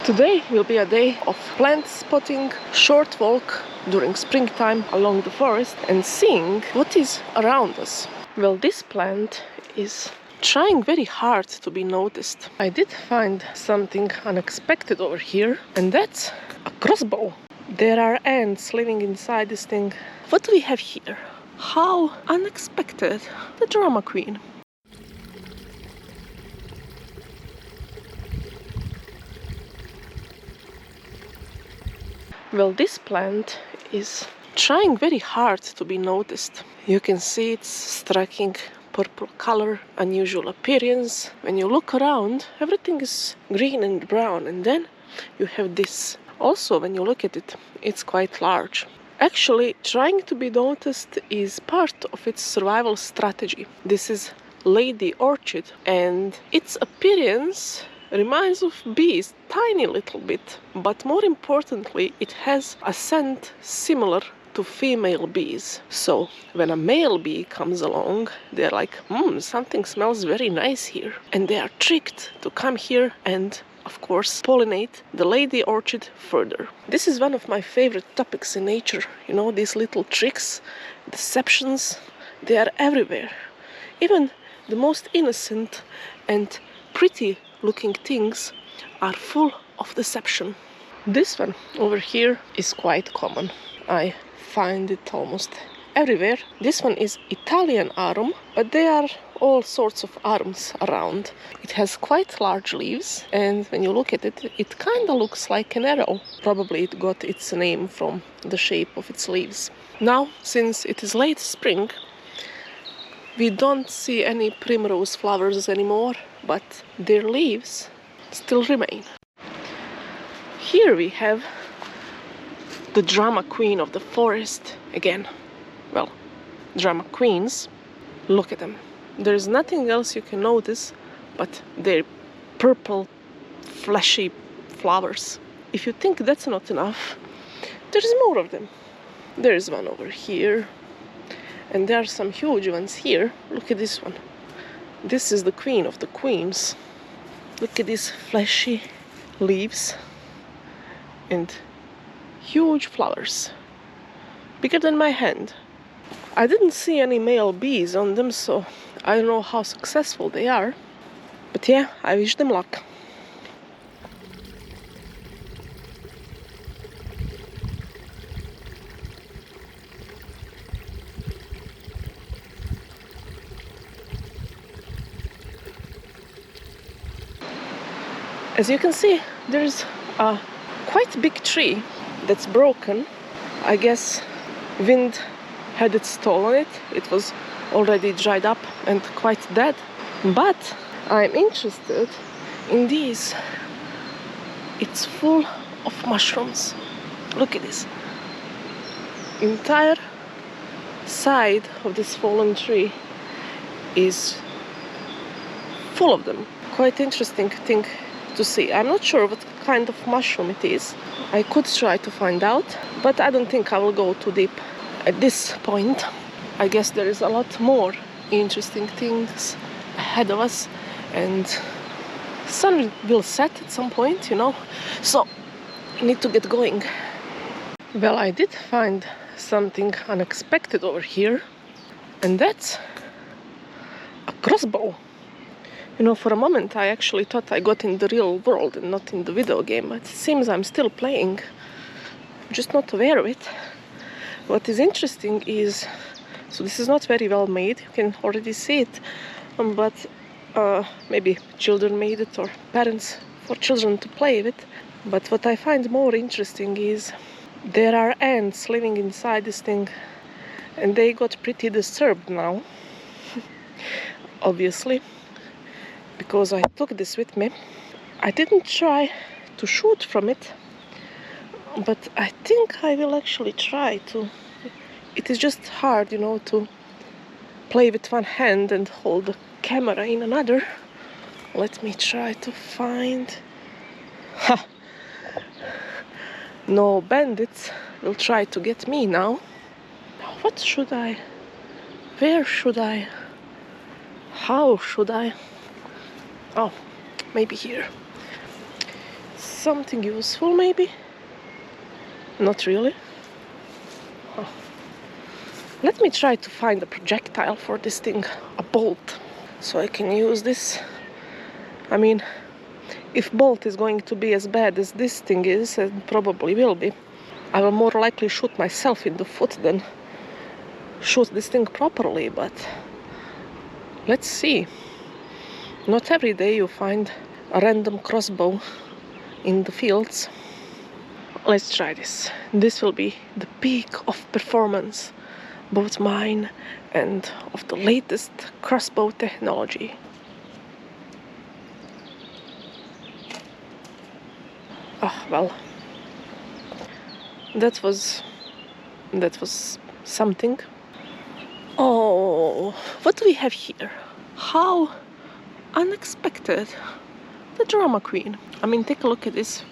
Today will be a day of plant spotting, short walk during springtime along the forest and seeing what is around us. Well, this plant is trying very hard to be noticed. I did find something unexpected over here, and that's a crossbow. There are ants living inside this thing. What do we have here? How unexpected. The drama queen. Well, this plant is trying very hard to be noticed. You can see it's striking purple color, unusual appearance. When you look around, everything is green and brown, and then you have this. Also, when you look at it, it's quite large. Actually, trying to be noticed is part of its survival strategy. This is lady orchid, and its appearance reminds of bees, tiny little bit, but more importantly, it has a scent similar to female bees. So when a male bee comes along, they're like, something smells very nice here, and they are tricked to come here and of course pollinate the lady orchid further. This is one of my favorite topics in nature. You know, these little tricks, deceptions, they are everywhere. Even the most innocent and pretty looking things are full of deception. This one over here is quite common. I find it almost everywhere. This one is Italian arum, but there are all sorts of arums around. It has quite large leaves, and when you look at it, it kind of looks like an arrow. Probably it got its name from the shape of its leaves. Now, since it is late spring, we don't see any primrose flowers anymore, but their leaves still remain. Here we have the drama queen of the forest again. Well, drama queens, look at them. There's nothing else you can notice but their purple, fleshy flowers. If you think that's not enough, there's more of them. There's one over here, and there are some huge ones here. Look at this one. This is the queen of the queens. Look at these fleshy leaves and huge flowers, bigger than my hand. I didn't see any male bees on them, so I don't know how successful they are. But yeah, I wish them luck. As you can see, there's a quite big tree that's broken. I guess wind had its toll on it. It was already dried up and quite dead. But I'm interested in these. It's full of mushrooms. Look at this. Entire side of this fallen tree is full of them. Quite interesting thing to see. I'm not sure what kind of mushroom it is. I could try to find out, but I don't think I will go too deep at this point. I guess there is a lot more interesting things ahead of us, and sun will set at some point, you know, so I need to get going. Well, I did find something unexpected over here, and that's a crossbow. You know, for a moment I actually thought I got in the real world and not in the video game, but it seems I'm still playing. I'm just not aware of it. What is interesting is, so this is not very well made, you can already see it, but maybe children made it, or parents for children to play with. But what I find more interesting is there are ants living inside this thing, and they got pretty disturbed now. Obviously, because I took this with me. I didn't try to shoot from it, but I think I will actually try to. It is just hard, you know, to play with one hand and hold the camera in another. Let me try to find. Ha! No bandits will try to get me now. What should I? Where should I? How should I? Oh, maybe here. something useful maybe? Not really. Huh. Let me try to find a projectile for this thing, a bolt, so I can use this. I mean, if bolt is going to be as bad as this thing is, and probably will be, I will more likely shoot myself in the foot than shoot this thing properly, but let's see. Not every day you find a random crossbow in the fields. Let's try this. This will be the peak of performance, both mine and of the latest crossbow technology. Oh, well, that was something. Oh, what do we have here? How unexpected. The drama queen. I mean, take a look at this.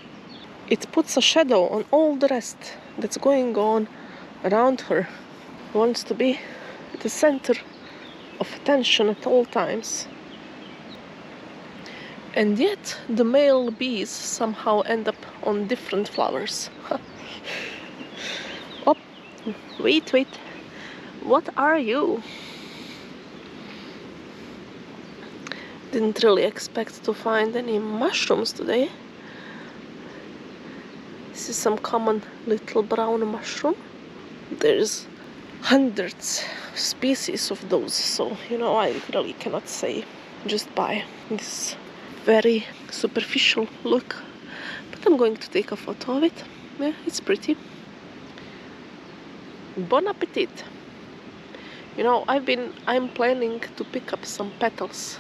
It puts a shadow on all the rest that's going on around her. Wants to be the center of attention at all times. And yet the male bees somehow end up on different flowers. Oh, wait. What are you? Didn't really expect to find any mushrooms today. This is some common little brown mushroom. There's hundreds of species of those, so I really cannot say just by this very superficial look. But I'm going to take a photo of it. Yeah, it's pretty. Bon appetit. I'm planning to pick up some petals,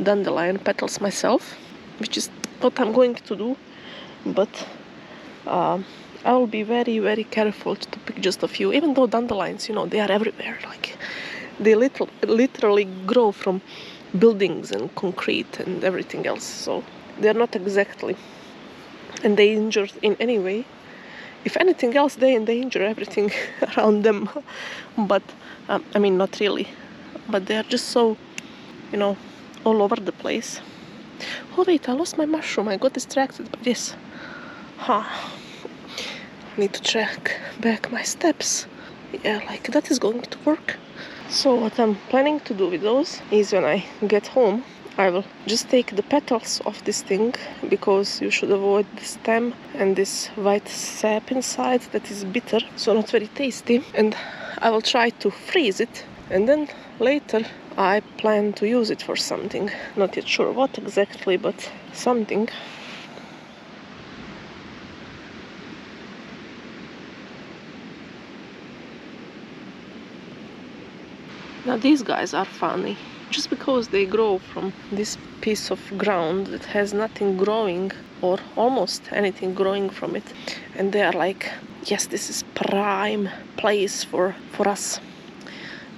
dandelion petals myself, which is what I'm going to do, but I will be very, very careful to pick just a few, even though dandelions, they are everywhere. Like, they literally grow from buildings and concrete and everything else, so they're not exactly endangered in any way. If anything else, they endanger everything around them. But I mean, not really, but they are just so all over the place. Oh wait, I lost my mushroom. I got distracted by this. Need to track back my steps. Yeah, like that is going to work. So what I'm planning to do with those is, when I get home, I will just take the petals of this thing, because you should avoid the stem and this white sap inside that is bitter, so not very tasty. And I will try to freeze it, and then later I plan to use it for something. Not yet sure what exactly, but something. Now these guys are funny. Just because they grow from this piece of ground that has nothing growing, or almost anything growing from it, and they are like, yes, this is prime place for us.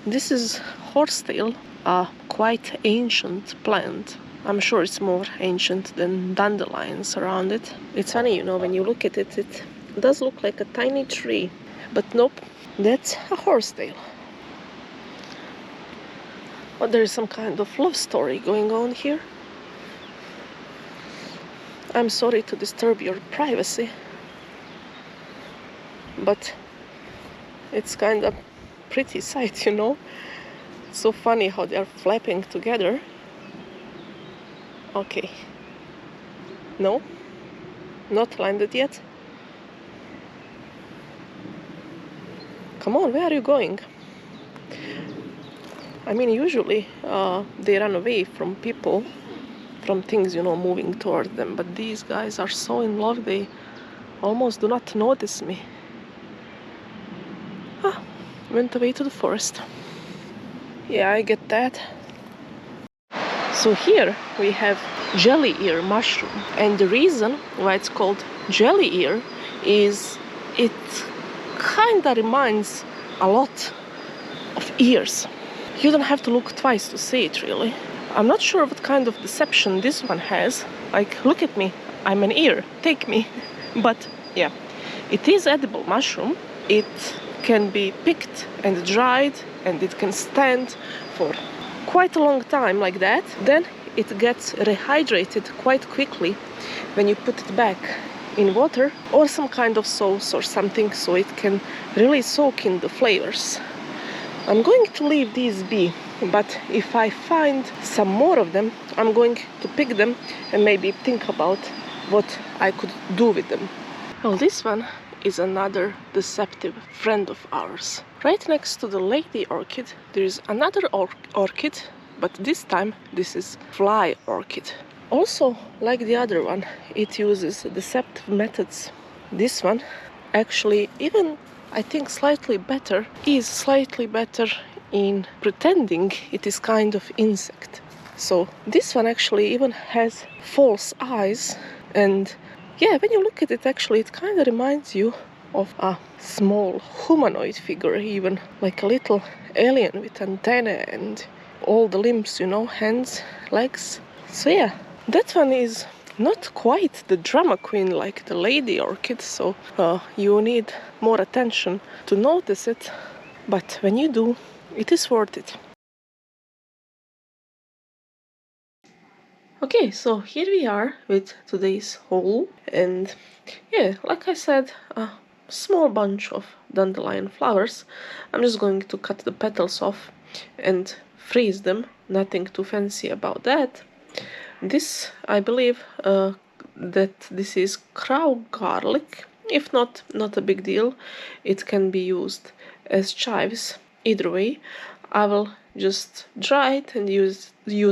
This is horsetail, a quite ancient plant. I'm sure it's more ancient than dandelions around it. It's funny, when you look at it, it does look like a tiny tree, but nope, that's a horsetail. But there is some kind of love story going on here. I'm sorry to disturb your privacy, but it's kind of pretty sight, It's so funny how they are flapping together. Okay. No? Not landed yet? Come on, where are you going? I mean, usually they run away from people, from things, moving toward them. But these guys are so in love, they almost do not notice me. Went away to the forest. Yeah, I get that. So here we have jelly ear mushroom. And the reason why it's called jelly ear is it kind of reminds a lot of ears. You don't have to look twice to see it, really. I'm not sure what kind of deception this one has. Like, look at me, I'm an ear, take me. But yeah, it is edible mushroom. It can be picked and dried, and it can stand for quite a long time like that. Then it gets rehydrated quite quickly when you put it back in water or some kind of sauce or something, so it can really soak in the flavors. I'm going to leave these be, but if I find some more of them, I'm going to pick them and maybe think about what I could do with them. Well, this one is another deceptive friend of ours. Right next to the lady orchid, there is another orchid, but this time this is fly orchid. Also, like the other one, it uses deceptive methods. This one actually even, I think, slightly better in pretending it is kind of insect. So this one actually even has false eyes, and yeah, when you look at it, actually it kind of reminds you of a small humanoid figure, even like a little alien with antennae and all the limbs, you know, hands, legs. So yeah, that one is not quite the drama queen like the lady orchid, so you need more attention to notice it, but when you do, it is worth it. Okay, so here we are with today's haul, and yeah, like I said, a small bunch of dandelion flowers. I'm just going to cut the petals off and freeze them, nothing too fancy about that. This, I believe that this is crow garlic. If not, not a big deal. It can be used as chives. Either way, I will just dry it and use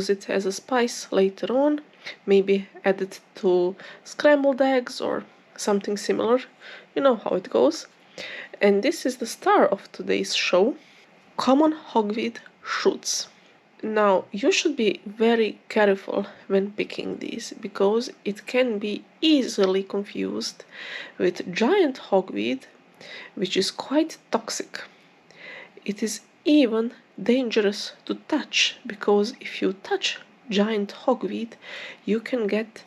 it as a spice later on. Maybe add it to scrambled eggs or something similar. You know how it goes. And this is the star of today's show, common hogweed shoots. Now, you should be very careful when picking these, because it can be easily confused with giant hogweed, which is quite toxic. It is even dangerous to touch, because if you touch giant hogweed, you can get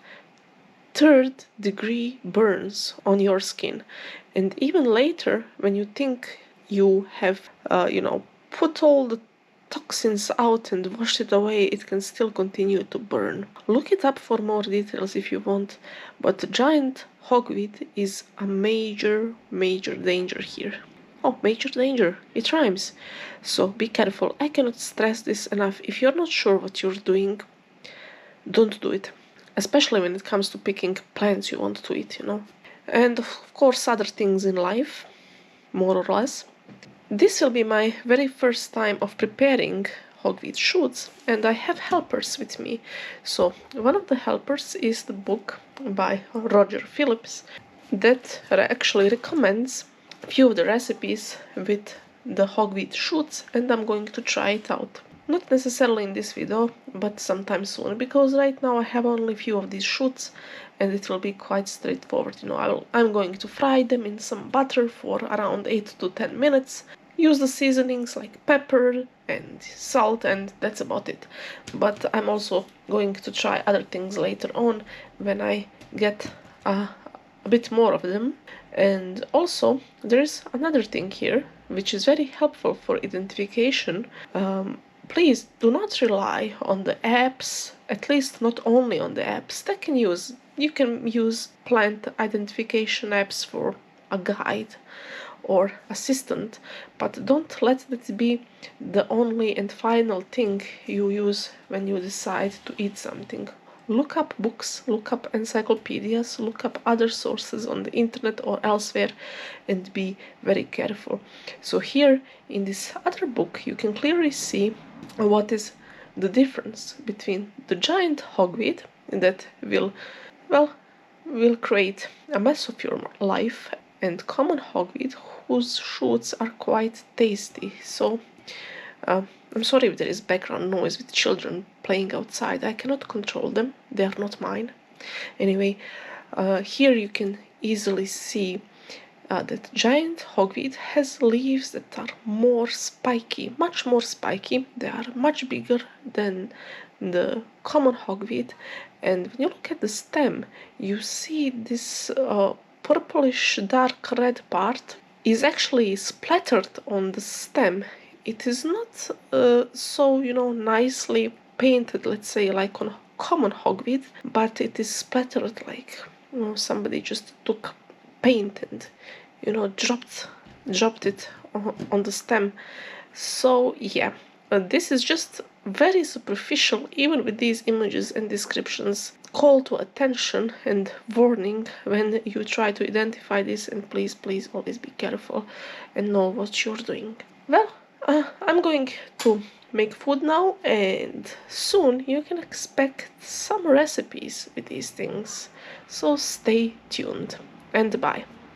third-degree burns on your skin. And even later, when you think you have, put all the toxins out and wash it away, it can still continue to burn. Look it up for more details if you want, but giant hogweed is a major danger here. Oh, major danger, it rhymes. So be careful. I cannot stress this enough. If you're not sure what you're doing, don't do it. Especially when it comes to picking plants you want to eat, you know. And of course other things in life, more or less. This will be my very first time of preparing hogweed shoots, and I have helpers with me. So one of the helpers is the book by Roger Phillips that actually recommends a few of the recipes with the hogweed shoots, and I'm going to try it out. Not necessarily in this video, but sometime soon, because right now I have only a few of these shoots and it will be quite straightforward. You know, I'm going to fry them in some butter for around 8 to 10 minutes. Use the seasonings like pepper and salt, and that's about it. But I'm also going to try other things later on when I get a bit more of them. And also there is another thing here which is very helpful for identification. Please do not rely on the apps, at least not only on the apps. You can use plant identification apps for a guide or assistant, but don't let that be the only and final thing you use when you decide to eat something. Look up books, look up encyclopedias, look up other sources on the internet or elsewhere, and be very careful. So here in this other book you can clearly see what is the difference between the giant hogweed that will create a mess of your life, and common hogweed whose shoots are quite tasty. So I'm sorry if there is background noise with children playing outside. I cannot control them, they are not mine. Anyway, here you can easily see that giant hogweed has leaves that are more spiky, much more spiky. They are much bigger than the common hogweed, and when you look at the stem, you see this purplish dark red part is actually splattered on the stem. It is not so, nicely painted, let's say, like on common hogweed, but it is splattered like, you know, somebody just took paint and, you know, dropped it on the stem. So yeah, this is just very superficial, even with these images and descriptions. Call to attention and warning when you try to identify this, and please always be careful and know what you're doing. Well, I'm going to make food now, and soon you can expect some recipes with these things, so stay tuned and bye.